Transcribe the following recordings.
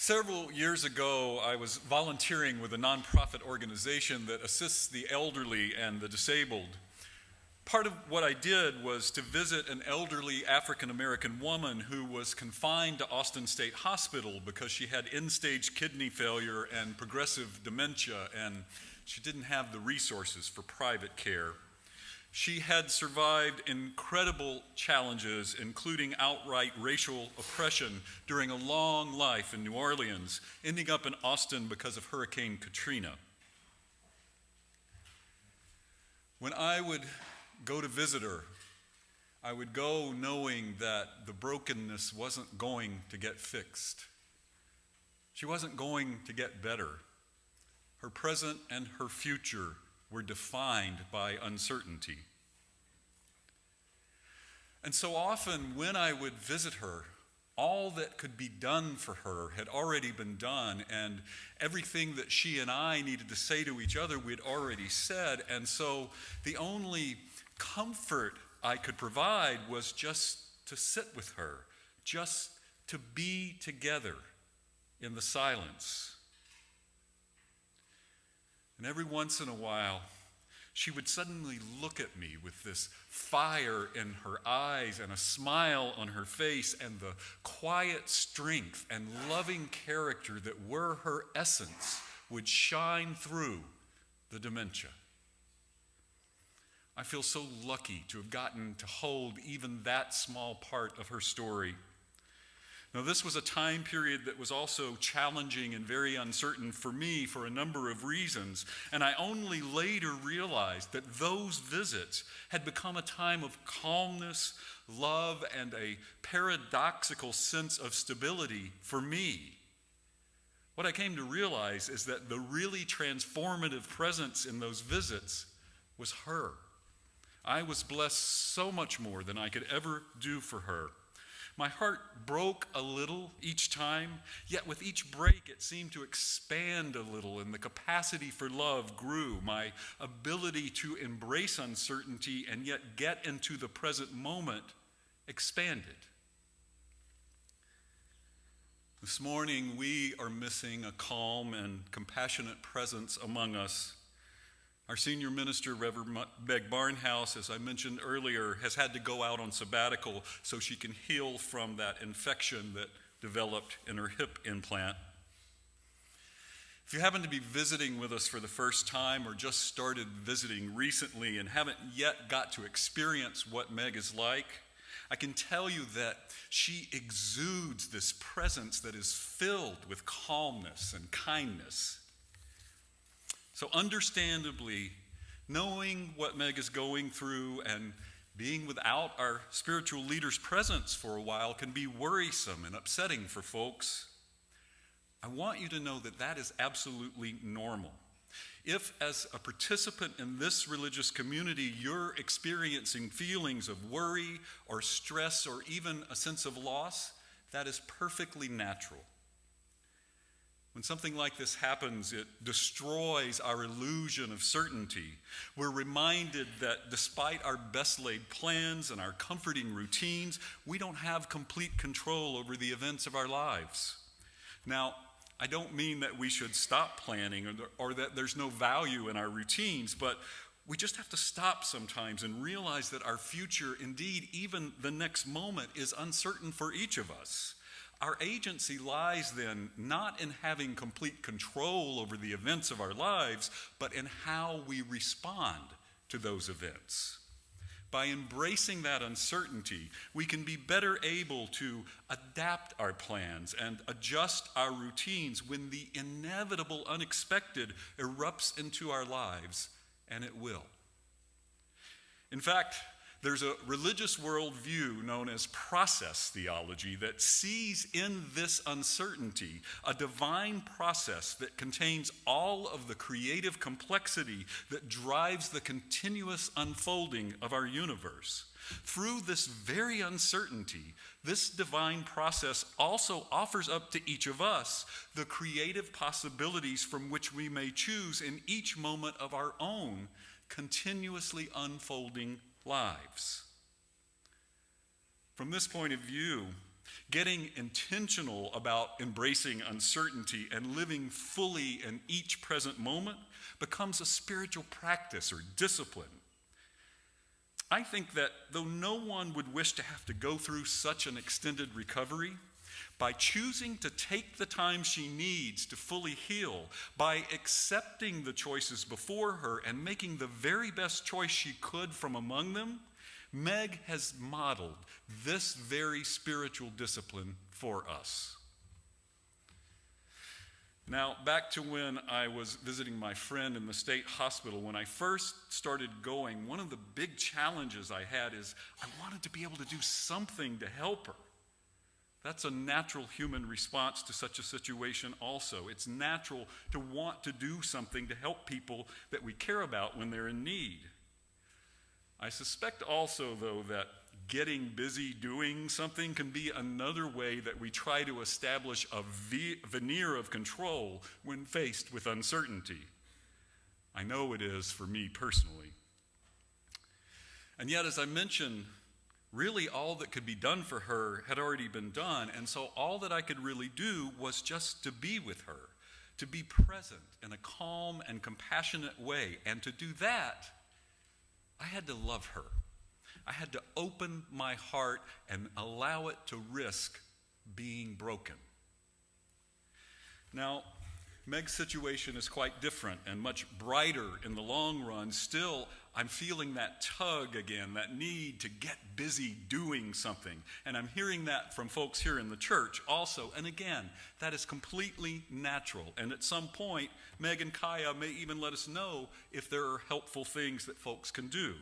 Several years ago, I was volunteering with a nonprofit organization that assists the elderly and the disabled. Part of what I did was to visit an elderly African American woman who was confined to Austin State Hospital because she had end-stage kidney failure and progressive dementia, and she didn't have the resources for private care. She had survived incredible challenges, including outright racial oppression during a long life in New Orleans, ending up in Austin because of Hurricane Katrina. When I would go to visit her, I would go knowing that the brokenness wasn't going to get fixed. She wasn't going to get better. Her present and her future were defined by uncertainty. And so often when I would visit her, all that could be done for her had already been done, and everything that she and I needed to say to each other we'd already said, and so the only comfort I could provide was just to sit with her, just to be together in the silence. And every once in a while, she would suddenly look at me with this fire in her eyes and a smile on her face and the quiet strength and loving character that were her essence would shine through the dementia. I feel so lucky to have gotten to hold even that small part of her story. Now, this was a time period that was also challenging and very uncertain for me for a number of reasons, and I only later realized that those visits had become a time of calmness, love, and a paradoxical sense of stability for me. What I came to realize is that the really transformative presence in those visits was her. I was blessed so much more than I could ever do for her. My heart broke a little each time, yet with each break it seemed to expand a little, and the capacity for love grew. My ability to embrace uncertainty and yet get into the present moment expanded. This morning we are missing a calm and compassionate presence among us. Our senior minister, Reverend Meg Barnhouse, as I mentioned earlier, has had to go out on sabbatical so she can heal from that infection that developed in her hip implant. If you happen to be visiting with us for the first time or just started visiting recently and haven't yet got to experience what Meg is like, I can tell you that she exudes this presence that is filled with calmness and kindness. So understandably, knowing what Meg is going through and being without our spiritual leader's presence for a while can be worrisome and upsetting for folks. I want you to know that that is absolutely normal. If, as a participant in this religious community, you're experiencing feelings of worry or stress or even a sense of loss, that is perfectly natural. When something like this happens, it destroys our illusion of certainty. We're reminded that despite our best laid plans and our comforting routines, we don't have complete control over the events of our lives. Now, I don't mean that we should stop planning or that there's no value in our routines, but we just have to stop sometimes and realize that our future, indeed even the next moment, is uncertain for each of us. Our agency lies then not in having complete control over the events of our lives, but in how we respond to those events. By embracing that uncertainty, we can be better able to adapt our plans and adjust our routines when the inevitable unexpected erupts into our lives, and it will. In fact, there's a religious worldview known as process theology that sees in this uncertainty a divine process that contains all of the creative complexity that drives the continuous unfolding of our universe. Through this very uncertainty, this divine process also offers up to each of us the creative possibilities from which we may choose in each moment of our own continuously unfolding lives. From this point of view, Getting intentional about embracing uncertainty and living fully in each present moment becomes a spiritual practice or discipline. I think that though no one would wish to have to go through such an extended recovery, by choosing to take the time she needs to fully heal, by accepting the choices before her and making the very best choice she could from among them, Meg has modeled this very spiritual discipline for us. Now, back to when I was visiting my friend in the state hospital, when I first started going, one of the big challenges I had is I wanted to be able to do something to help her. That's a natural human response to such a situation also. It's natural to want to do something to help people that we care about when they're in need. I suspect also, though, that getting busy doing something can be another way that we try to establish a veneer of control when faced with uncertainty. I know it is for me personally. And yet, as I mentioned, really all that could be done for her had already been done, and so all that I could really do was just to be with her, to be present in a calm and compassionate way, and to do that, I had to love her. I had to open my heart and allow it to risk being broken. Now, Meg's situation is quite different and much brighter in the long run. Still, I'm feeling that tug again, that need to get busy doing something. And I'm hearing that from folks here in the church also. And again, that is completely natural. And at some point, Meg and Kaya may even let us know if there are helpful things that folks can do.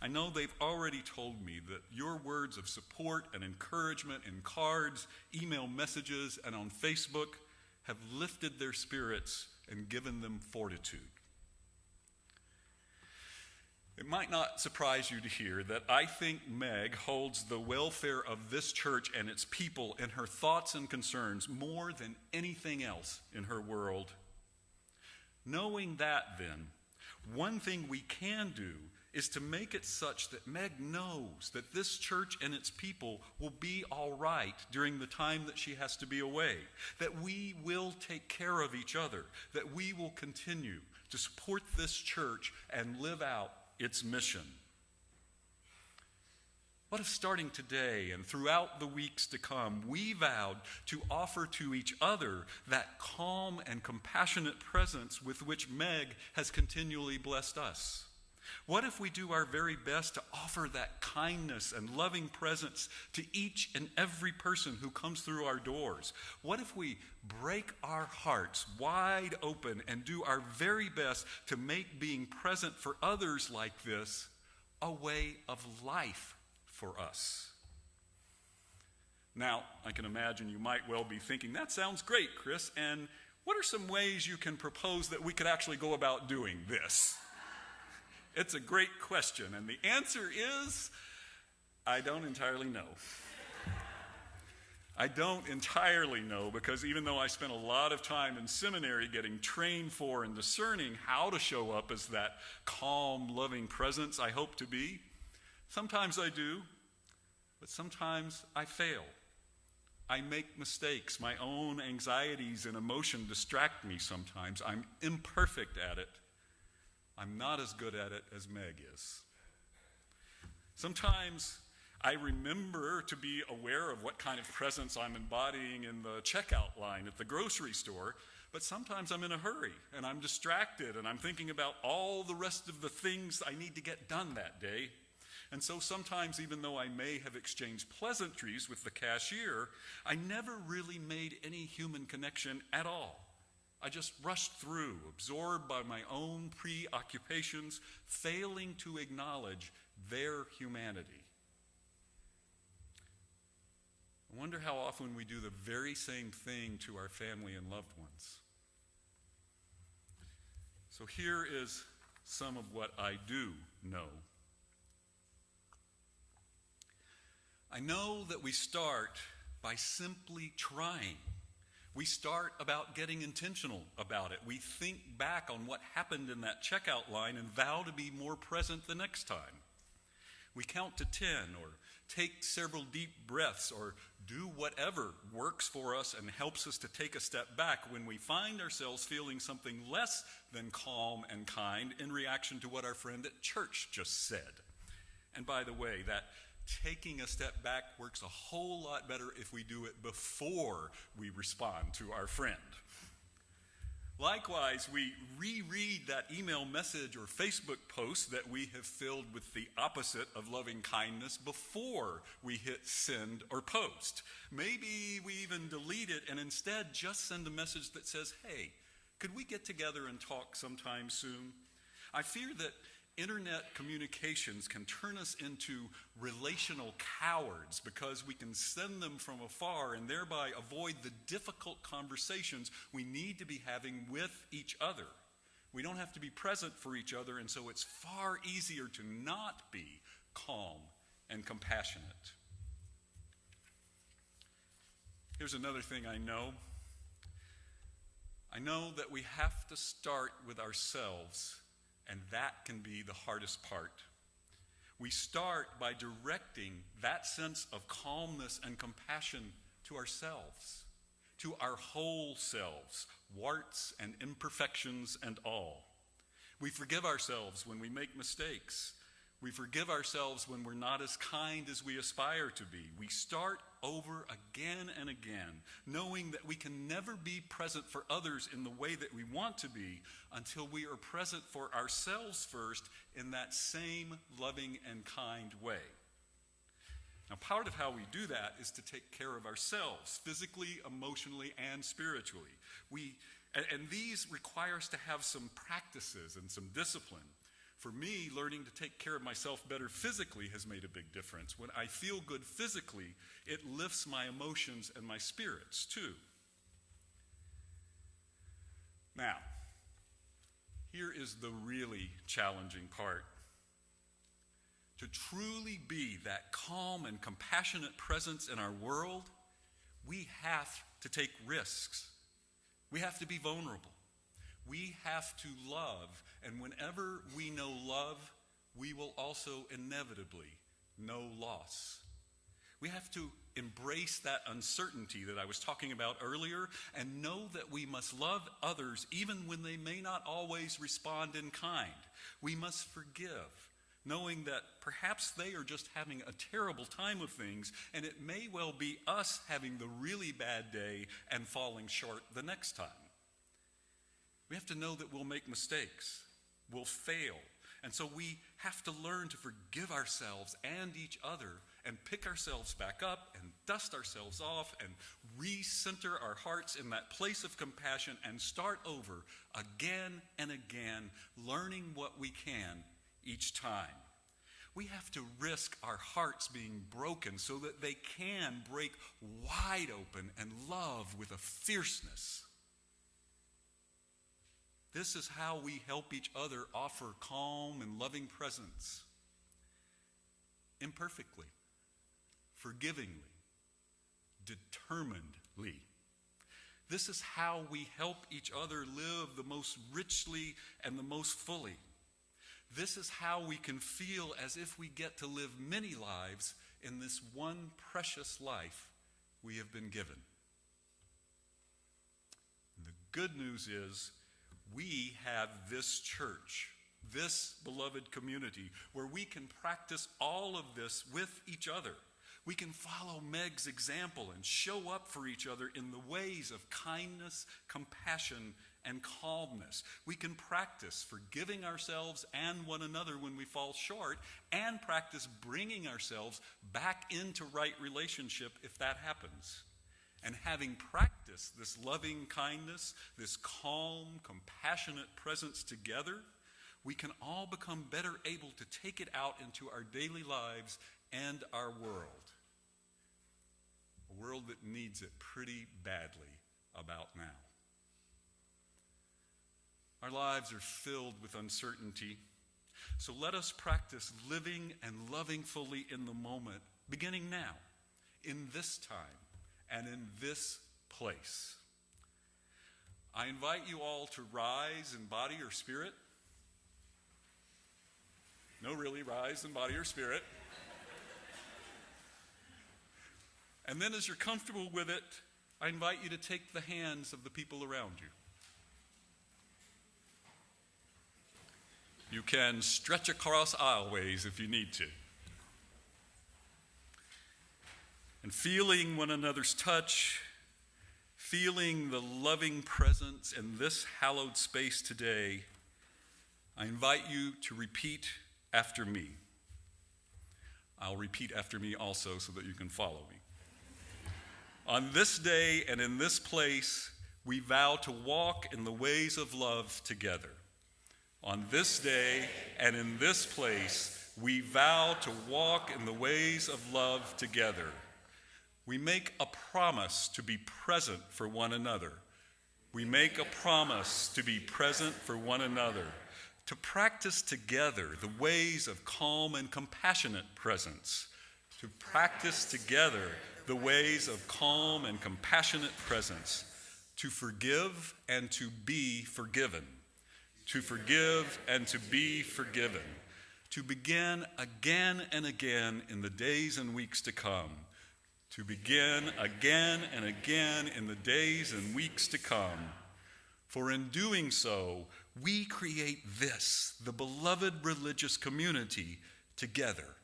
I know they've already told me that your words of support and encouragement in cards, email messages, and on Facebook have lifted their spirits and given them fortitude. It might not surprise you to hear that I think Meg holds the welfare of this church and its people in her thoughts and concerns more than anything else in her world. Knowing that, then, one thing we can do is to make it such that Meg knows that this church and its people will be all right during the time that she has to be away, that we will take care of each other, that we will continue to support this church and live out its mission. What if starting today and throughout the weeks to come, we vowed to offer to each other that calm and compassionate presence with which Meg has continually blessed us? What if we do our very best to offer that kindness and loving presence to each and every person who comes through our doors? What if we break our hearts wide open and do our very best to make being present for others like this a way of life for us? Now, I can imagine you might well be thinking, that sounds great, Chris, and what are some ways you can propose that we could actually go about doing this? It's a great question, and the answer is, I don't entirely know. I don't entirely know, because even though I spent a lot of time in seminary getting trained for and discerning how to show up as that calm, loving presence I hope to be, sometimes I do, but sometimes I fail. I make mistakes. My own anxieties and emotion distract me sometimes. I'm imperfect at it. I'm not as good at it as Meg is. Sometimes I remember to be aware of what kind of presence I'm embodying in the checkout line at the grocery store, but sometimes I'm in a hurry and I'm distracted and I'm thinking about all the rest of the things I need to get done that day. And so sometimes, even though I may have exchanged pleasantries with the cashier, I never really made any human connection at all. I just rushed through, absorbed by my own preoccupations, failing to acknowledge their humanity. I wonder how often we do the very same thing to our family and loved ones. So here is some of what I do know. I know that we start by simply trying. We start about getting intentional about it. We think back on what happened in that checkout line and vow to be more present the next time. We count to 10 or take several deep breaths or do whatever works for us and helps us to take a step back when we find ourselves feeling something less than calm and kind in reaction to what our friend at church just said. And by the way, that taking a step back works a whole lot better if we do it before we respond to our friend. Likewise, we reread that email message or Facebook post that we have filled with the opposite of loving kindness before we hit send or post. Maybe we even delete it and instead just send a message that says, hey, could we get together and talk sometime soon? I fear that internet communications can turn us into relational cowards because we can send them from afar and thereby avoid the difficult conversations we need to be having with each other. We don't have to be present for each other, and so it's far easier to not be calm and compassionate. Here's another thing I know. I know that we have to start with ourselves, and that can be the hardest part. We start by directing that sense of calmness and compassion to ourselves, to our whole selves, warts and imperfections and all. We forgive ourselves when we make mistakes. We forgive ourselves when we're not as kind as we aspire to be. We start over again and again, knowing that we can never be present for others in the way that we want to be until we are present for ourselves first in that same loving and kind way. Now, part of how we do that is to take care of ourselves, physically, emotionally, and spiritually. And these require us to have some practices and some discipline. For me, learning to take care of myself better physically has made a big difference. When I feel good physically, it lifts my emotions and my spirits too. Now, here is the really challenging part. To truly be that calm and compassionate presence in our world, we have to take risks. We have to be vulnerable. We have to love, and whenever we know love, we will also inevitably know loss. We have to embrace that uncertainty that I was talking about earlier and know that we must love others even when they may not always respond in kind. We must forgive, knowing that perhaps they are just having a terrible time of things, and it may well be us having the really bad day and falling short the next time. We have to know that we'll make mistakes, we'll fail, and so we have to learn to forgive ourselves and each other and pick ourselves back up and dust ourselves off and recenter our hearts in that place of compassion and start over again and again, learning what we can each time. We have to risk our hearts being broken so that they can break wide open and love with a fierceness. This is how we help each other offer calm and loving presence. Imperfectly, forgivingly, determinedly. This is how we help each other live the most richly and the most fully. This is how we can feel as if we get to live many lives in this one precious life we have been given. And the good news is we have this church, this beloved community, where we can practice all of this with each other. We can follow Meg's example and show up for each other in the ways of kindness, compassion, and calmness. We can practice forgiving ourselves and one another when we fall short, and practice bringing ourselves back into right relationship if that happens. And having practiced this loving kindness, this calm, compassionate presence together, we can all become better able to take it out into our daily lives and our world. A world that needs it pretty badly about now. Our lives are filled with uncertainty, so let us practice living and loving fully in the moment, beginning now, in this time, and in this place. I invite you all to rise in body or spirit. No, really, rise in body or spirit. And then as you're comfortable with it, I invite you to take the hands of the people around you. You can stretch across aisleways if you need to. And feeling one another's touch, feeling the loving presence in this hallowed space today, I invite you to repeat after me. I'll repeat after me also so that you can follow me. On this day and in this place, we vow to walk in the ways of love together. On this day and in this place, we vow to walk in the ways of love together. We make a promise to be present for one another. We make a promise to be present for one another, to practice together the ways of calm and compassionate presence, to practice together the ways of calm and compassionate presence, to forgive and to be forgiven, to forgive and to be forgiven, to begin again and again in the days and weeks to come, to begin again and again in the days and weeks to come. For in doing so, we create this, the beloved religious community, together.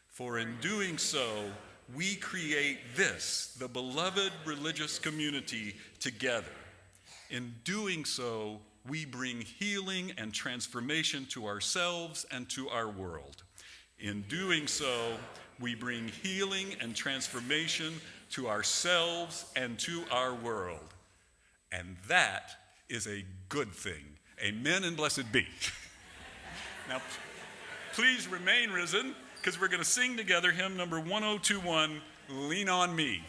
For in doing so, we create this, the beloved religious community, together. In doing so, we bring healing and transformation to ourselves and to our world. In doing so, we bring healing and transformation to ourselves and to our world. And that is a good thing. Amen and blessed be. Now, please remain risen, because we're going to sing together hymn number 1021, Lean on Me.